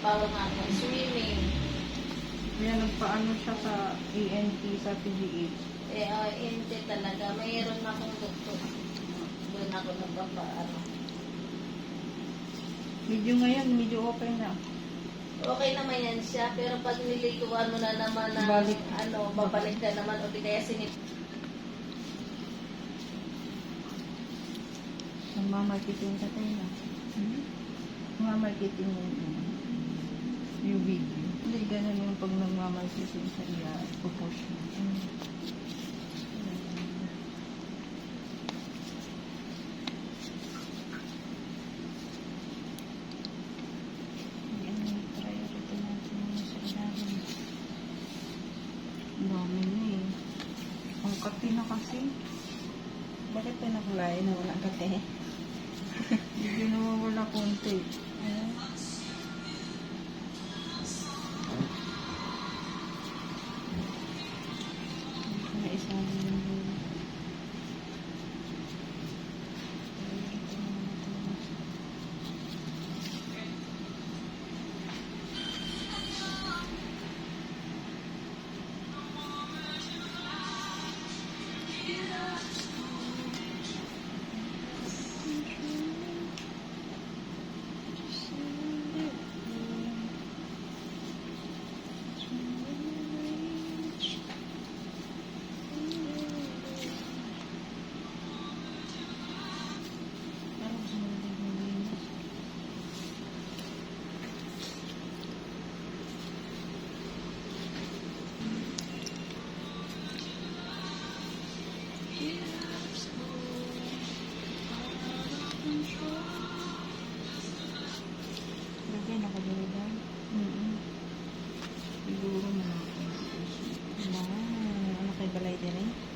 Parang ako swimming. Kaya nagpaano siya sa ENT sa PGH. Hindi talaga. Mayroon akong doktor. Doon ako nagpapaano. Medyo okay na. Okay naman yan siya, pero pag nilikuan mo na naman na, Balik. babalik ka naman, o di kaya sinip. Nagmamarketing ka tayo na. Nagmamarketing yung video. Hindi ganun yung pag nagmamarketing sa iya, pupush mo. Yan yung priority natin sa ilalim. Ang dami na eh. Ang kati na kasi. Bakit pa nakulay na wala kate? Hindi nawawala konti. Na isang lagyan ako dyan. Siguro na. Ano kay balay din eh?